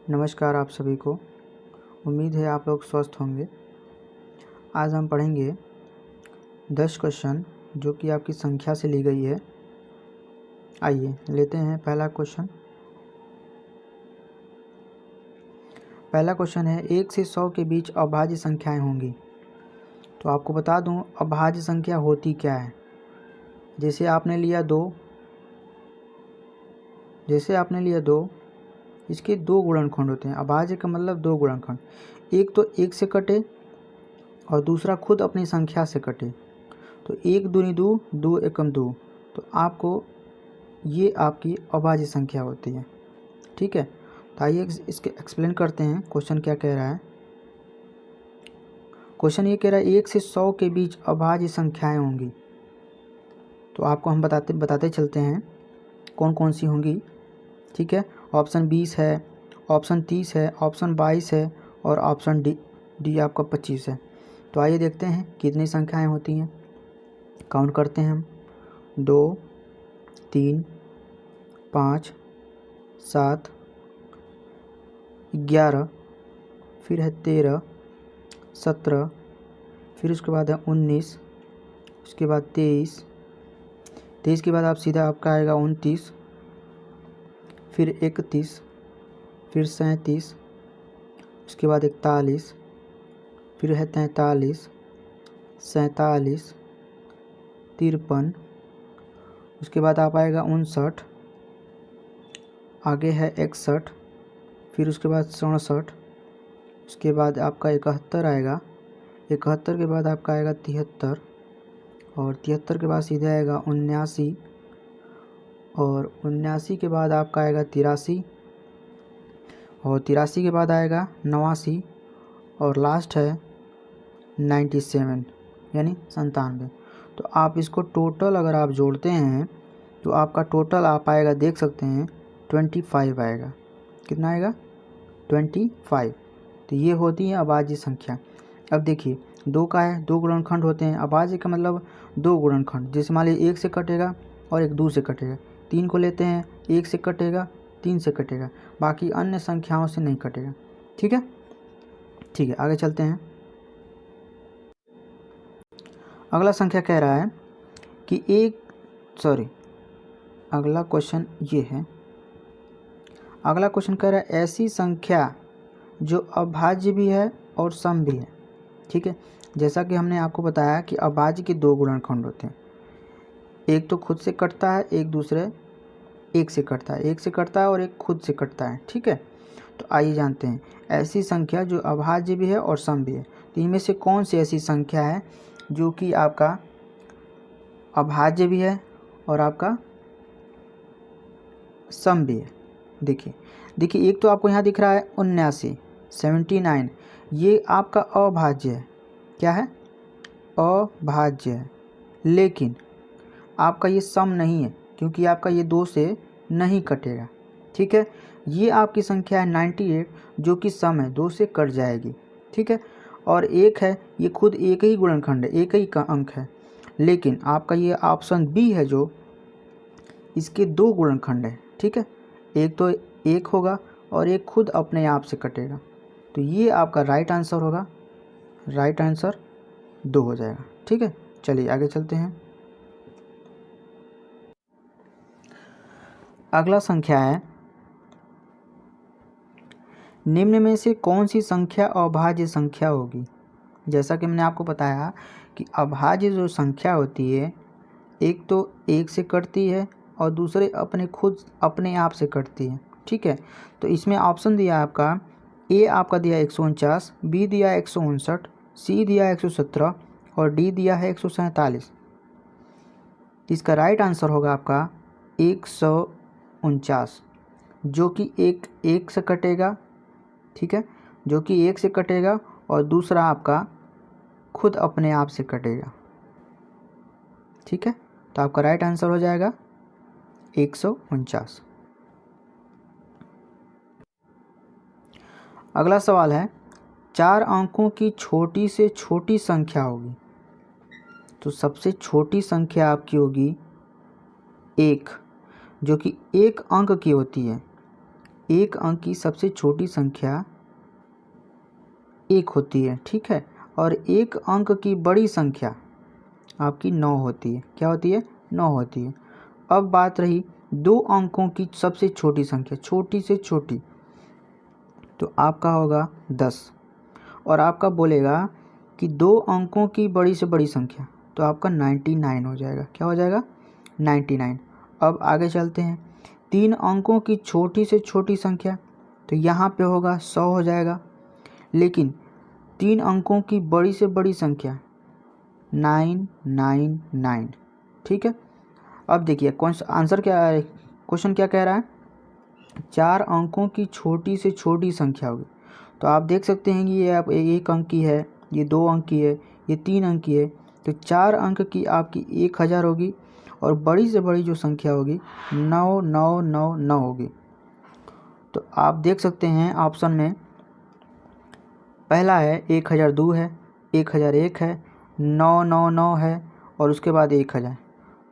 नमस्कार आप सभी को। उम्मीद है आप लोग स्वस्थ होंगे। आज हम पढ़ेंगे 10 क्वेश्चन जो कि आपकी संख्या से ली गई है। आइए लेते हैं पहला क्वेश्चन। पहला क्वेश्चन है 1 से 100 के बीच अभाज्य संख्याएं होंगी। तो आपको बता दूं अभाज्य संख्या होती क्या है। जैसे आपने लिया दो, इसके दो गुणनखंड होते हैं। अभाज्य का मतलब दो गुणनखंड, एक तो 1 से कटे और दूसरा खुद अपनी संख्या से कटे। तो 1 दूनी 2, 2 एकम 2, तो आपको ये आपकी अभाज्य संख्या होती है। ठीक है, तो आइए इसके एक्सप्लेन करते हैं। क्वेश्चन क्या कह रहा है। क्वेश्चन ये कह रहा है 1 से 100 के बीच अभाज्य संख्याएं होंगी। तो आपको हम बताते चलते हैं कौन कौन सी होंगी। ठीक है, ऑप्शन 20 है, ऑप्शन 30 है, ऑप्शन 22 है और ऑप्शन डी आपका 25 है। तो आइए देखते हैं कितनी संख्याएं होती हैं। काउंट करते हैं हम। 2, 3, 5, 7, 11, फिर है 13, 17, फिर उसके बाद है 19, उसके बाद 23 के बाद आप सीधा आपका आएगा 29, फिर 31, फिर 37, उसके बाद 41, फिर है 43, 47, 53, उसके बाद आप आएगा 59, आगे है 61, फिर उसके बाद 67, उसके बाद आपका 71 आएगा, 71 के बाद आपका आएगा 73 और 73 के बाद सीधे आएगा 79 और 79 के बाद आपका आएगा 83 और 83 के बाद आएगा 89 और लास्ट है 97 यानी 97। तो आप इसको टोटल अगर आप जोड़ते हैं तो आपका टोटल आप आएगा, देख सकते हैं 25 आएगा। कितना आएगा? 25। तो ये होती है अभाज्य संख्या। अब देखिए दो का है, दो गुणनखंड होते हैं। अभाज्य का मतलब दो गुणनखंड। जैसे मान लीजिए 1 से कटेगा और एक 2 से कटेगा। 3 को लेते हैं, 1 से कटेगा, 3 से कटेगा, बाकी अन्य संख्याओं से नहीं कटेगा। ठीक है, आगे चलते हैं। अगला संख्या कह रहा है कि अगला क्वेश्चन ये है। अगला क्वेश्चन कह रहा है ऐसी संख्या जो अभाज्य भी है और सम भी है। ठीक है, जैसा कि हमने आपको बताया कि अभाज्य के दो गुणनखंड होते हैं, एक तो खुद से कटता है, एक दूसरे एक से कटता है, एक से कटता है और एक खुद से कटता है। ठीक है, तो आइए जानते हैं ऐसी संख्या जो अभाज्य भी है और सम भी है। तो इनमें से कौन सी ऐसी संख्या है जो कि आपका अभाज्य भी है और आपका सम भी है। देखिए एक तो आपको यहाँ दिख रहा है 79, ये आपका अभाज्य है। क्या है? अभाज्य है, लेकिन आपका ये सम नहीं है क्योंकि आपका ये 2 से नहीं कटेगा। ठीक है, ये आपकी संख्या है 98 जो कि सम है, 2 से कट जाएगी। ठीक है, और एक है ये खुद एक ही गुणनखंड है, एक ही का अंक है, लेकिन आपका ये ऑप्शन बी है जो इसके दो गुणनखंड है। ठीक है, एक तो एक होगा और एक खुद अपने आप से कटेगा। तो ये आपका राइट आंसर होगा, राइट आंसर 2 हो जाएगा। ठीक है, चलिए आगे चलते हैं। अगला संख्या है निम्न में से कौन सी संख्या अभाज्य संख्या होगी। जैसा कि मैंने आपको बताया कि अभाज्य जो संख्या होती है, एक तो 1 से कटती है और दूसरे अपने आप से कटती है। ठीक है, तो इसमें ऑप्शन दिया आपका ए आपका दिया 149, बी दिया 159, सी दिया 117 और डी दिया है 147। इसका राइट आंसर होगा आपका 149 जो कि एक से कटेगा। ठीक है, जो कि 1 से कटेगा और दूसरा आपका खुद अपने आप से कटेगा। ठीक है, तो आपका राइट आंसर हो जाएगा 149। अगला सवाल है 4 अंकों की छोटी से छोटी संख्या होगी। तो सबसे छोटी संख्या आपकी होगी 1, जो कि 1 अंक की होती है। एक अंक की सबसे छोटी संख्या 1 होती है, ठीक है, और एक अंक की बड़ी संख्या आपकी 9 होती है। क्या होती है? 9 होती है। अब बात रही 2 अंकों की सबसे छोटी संख्या, छोटी से छोटी, तो आपका होगा 10, और आपका बोलेगा कि 2 अंकों की बड़ी से बड़ी संख्या, तो आपका 99 हो जाएगा। क्या हो जाएगा? 99। अब आगे चलते हैं, 3 अंकों की छोटी से छोटी संख्या, तो यहाँ पे होगा 100 हो जाएगा। लेकिन 3 अंकों की बड़ी से बड़ी संख्या 999, ठीक है। अब देखिए कौन सा आंसर क्या है, क्वेश्चन क्या कह रहा है? 4 अंकों की छोटी से छोटी संख्या होगी। तो आप देख सकते हैं कि ये आप 1 अंक की है, ये 2 अंक की है, ये 3 अंक की है, तो 4 अंक की आपकी 1000 होगी, और बड़ी से बड़ी जो संख्या होगी 9999 होगी। तो आप देख सकते हैं ऑप्शन में पहला है 1002 है, 1001 है, 999 है, और उसके बाद 1000।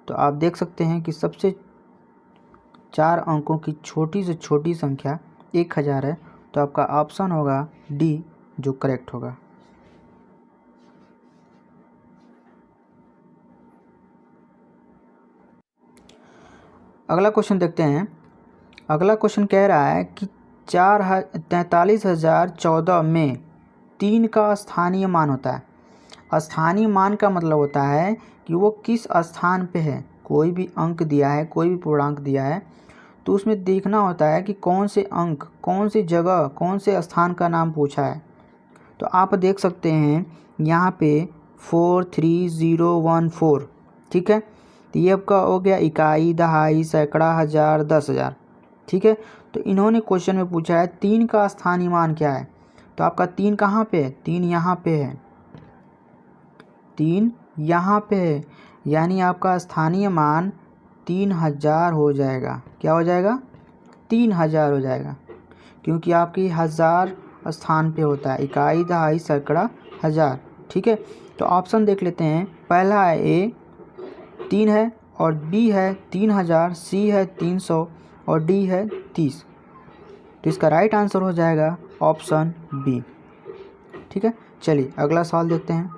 तो आप देख सकते हैं कि सबसे 4 अंकों की छोटी से छोटी संख्या 1000 है। तो आपका ऑप्शन होगा डी जो करेक्ट होगा। अगला क्वेश्चन देखते हैं। अगला क्वेश्चन कह रहा है कि 43,014 में 3 का स्थानीय मान होता है। स्थानीय मान का मतलब होता है कि वो किस स्थान पे है। कोई भी अंक दिया है, कोई भी पूर्णांक दिया है, तो उसमें देखना होता है कि कौन से अंक, कौन सी जगह, कौन से स्थान का नाम पूछा है। तो आप देख सकते हैं यहाँ पे 43014, ठीक है। तो ये आपका हो गया इकाई, दहाई, सैकड़ा, हज़ार, 10,000, ठीक है। तो इन्होंने क्वेश्चन में पूछा है 3 का स्थानीय मान क्या है। तो आपका 3 कहाँ पे है? 3 यहाँ पे है, 3 यहाँ पे है, यानी आपका स्थानीय मान 3000 हो जाएगा। क्या हो जाएगा? 3000 हो जाएगा, क्योंकि आपकी 1000 स्थान पे होता है, इकाई, दहाई, सैकड़ा, हज़ार, ठीक है। तो ऑप्शन देख लेते हैं। पहला है ए 3 है, और बी है 3000, सी है 300, और डी है 30। तो इसका राइट आंसर हो जाएगा ऑप्शन बी, ठीक है। चलिए अगला सवाल देखते हैं।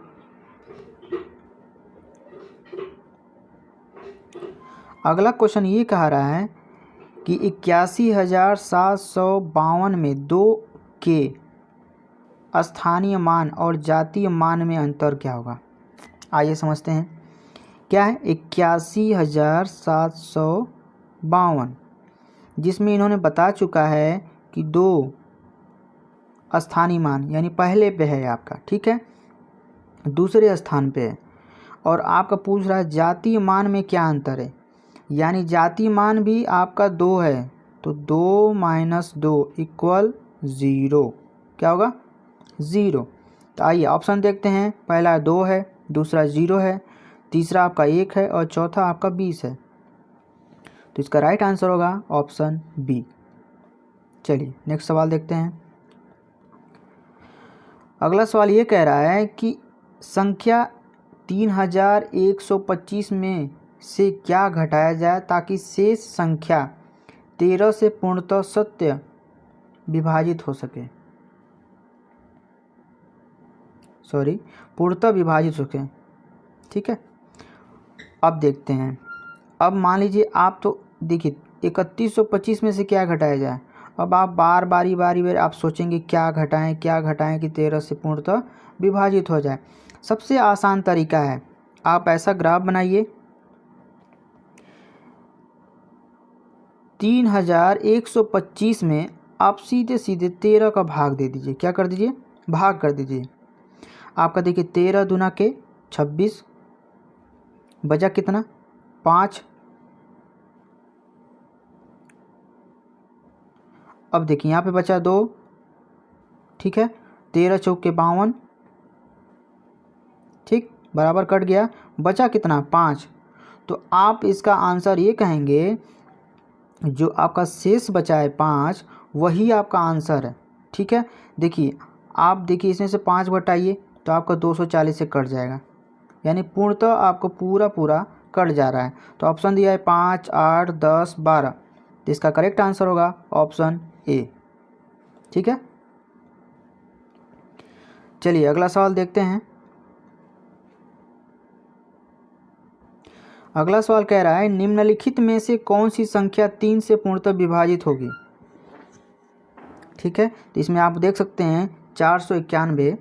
अगला क्वेश्चन ये कह रहा है कि 81,752 में 2 के स्थानीय मान और जातीय मान में अंतर क्या होगा। आइए समझते हैं। क्या है? 81,752, जिसमें इन्होंने बता चुका है कि 2 स्थानीय मान, यानी पहले पे है आपका, ठीक है, दूसरे स्थान पे है, और आपका पूछ रहा है जातीय मान में क्या अंतर है। यानी जातीय मान भी आपका 2 है, तो 2 - 2 = 0। क्या होगा? 0। तो आइए ऑप्शन देखते हैं। पहला 2 है, दूसरा 0 है, तीसरा आपका 1 है, और चौथा आपका 20 है। तो इसका राइट आंसर होगा ऑप्शन बी। चलिए नेक्स्ट सवाल देखते हैं। अगला सवाल ये कह रहा है कि संख्या 3125 में से क्या घटाया जाए ताकि शेष संख्या 13 से पूर्णतः सत्य विभाजित हो सके। पूर्णतः विभाजित हो सके, ठीक है। अब देखते हैं। अब मान लीजिए आप, तो देखिए 3125 में से क्या घटाया जाए। अब आप बारी आप सोचेंगे क्या घटाएं कि 13 से पूर्णतः विभाजित हो जाए। सबसे आसान तरीका है, आप ऐसा ग्राफ बनाइए, 3125 में आप सीधे सीधे 13 का भाग दे दीजिए। क्या कर दीजिए? भाग कर दीजिए। आपका देखिए 13 दूना के 26, बचा कितना? 5। अब देखिए यहाँ पे बचा 2, ठीक है। 13 चौके 52, ठीक, बराबर कट गया, बचा कितना? 5। तो आप इसका आंसर ये कहेंगे, जो आपका शेष बचा है 5, वही आपका आंसर है, ठीक है। देखिए आप देखिए इसमें से 5 घटाइए तो आपका 240 से कट जाएगा, यानी पूर्णतः आपको पूरा कट जा रहा है। तो ऑप्शन दिया है 5, 8, 10, 12। तो इसका करेक्ट आंसर होगा ऑप्शन ए। ठीक है, चलिए अगला सवाल देखते हैं। अगला सवाल कह रहा है निम्नलिखित में से कौन सी संख्या 3 से पूर्णतः विभाजित होगी। ठीक है, तो इसमें आप देख सकते हैं 491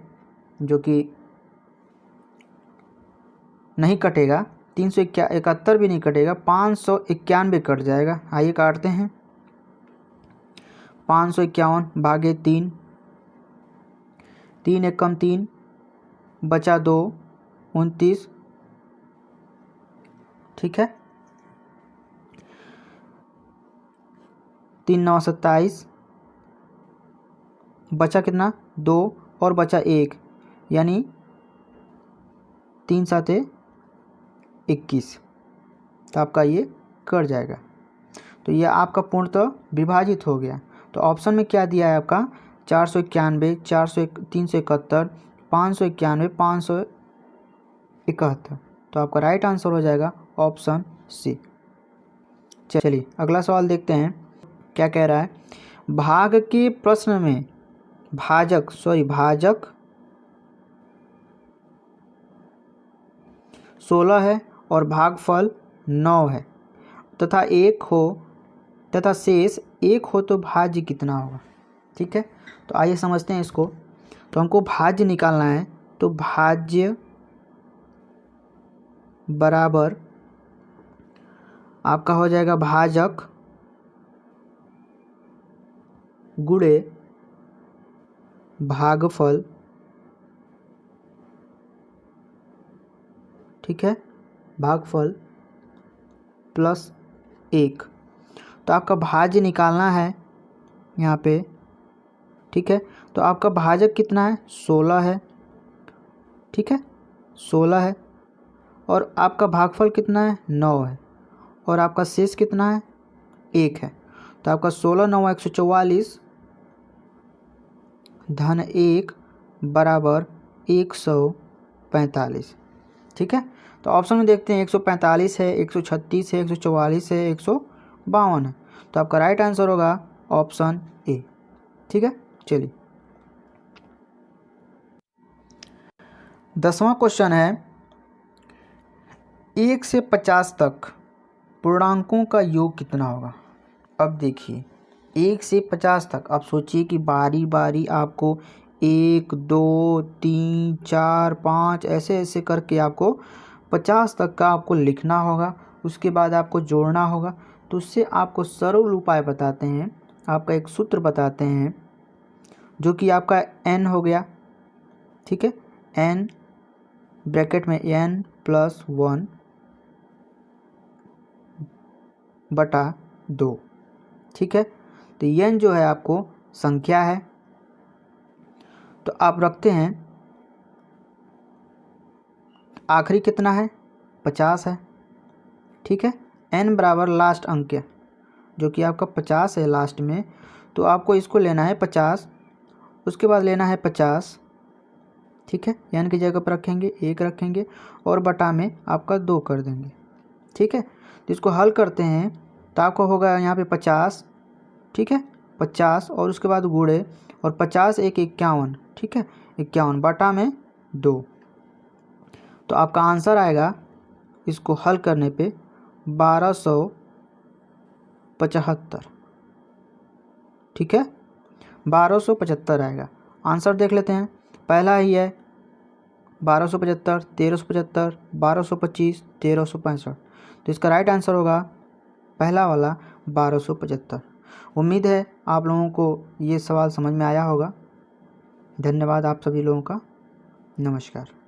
जो कि नहीं कटेगा, 371 भी नहीं कटेगा, 591 कट जाएगा। आइए काटते हैं। 551 भागे 3, 3 एक कम 3, बचा 2, 29। ठीक है, 3 9 27, बचा कितना 2 और बचा 1, यानी 3 7 21। तो आपका ये कट जाएगा। तो ये आपका पूर्णतः विभाजित हो गया। तो ऑप्शन में क्या दिया है आपका 491, 371, 591, 571। तो आपका राइट आंसर हो जाएगा ऑप्शन सी। चलिए अगला सवाल देखते हैं क्या कह रहा है। भाग के प्रश्न में भाजक 16 है और भागफल 9 है तथा शेष 1 हो तो भाज्य कितना होगा। ठीक है, तो आइए समझते हैं इसको। तो हमको भाज्य निकालना है, तो भाज्य बराबर आपका हो जाएगा भाजक गुणे भागफल। ठीक है, भागफल प्लस 1। तो आपका भाज्य निकालना है यहाँ पे। ठीक है, तो आपका भाजक कितना है 16 है। ठीक है, 16 है और आपका भागफल कितना है 9 है और आपका शेष कितना है 1 है। तो आपका 16 9 144 धन 1 बराबर 145। ठीक है, तो ऑप्शन में देखते हैं 145 है, 136 है, 144 है, 152 है। तो आपका राइट आंसर होगा ऑप्शन ए। ठीक है, चलिए 10वां क्वेश्चन है 1 से 50 तक पूर्णांकों का योग कितना होगा। अब देखिए 1 से 50 तक आप सोचिए कि बारी बारी आपको 1 2 3 4 5 ऐसे ऐसे करके आपको 50 तक का आपको लिखना होगा। उसके बाद आपको जोड़ना होगा। तो उससे आपको सरल उपाय बताते हैं, आपका एक सूत्र बताते हैं जो कि आपका n हो गया। ठीक है, n ब्रैकेट में n + 1 बटा 2। ठीक है, तो n जो है आपको संख्या है, तो आप रखते हैं आखिरी कितना है 50 है। ठीक है, n बराबर लास्ट अंक है जो कि आपका 50 है लास्ट में। तो आपको इसको लेना है 50, उसके बाद लेना है 50। ठीक है, n की जगह पर रखेंगे 1 रखेंगे और बटा में आपका 2 कर देंगे। ठीक है, तो इसको हल करते हैं तो आपको होगा यहाँ पे 50। ठीक है, 50 और उसके बाद गुणे और 50 1 51। ठीक है, 51 बटा में 2। तो आपका आंसर आएगा इसको हल करने पे 1275। ठीक है, 1275 आएगा। आंसर देख लेते हैं। पहला ही है 1275, 1375, 1225, 1365। तो इसका राइट आंसर होगा पहला वाला 1275। उम्मीद है आप लोगों को ये सवाल समझ में आया होगा। धन्यवाद आप सभी लोगों का। नमस्कार।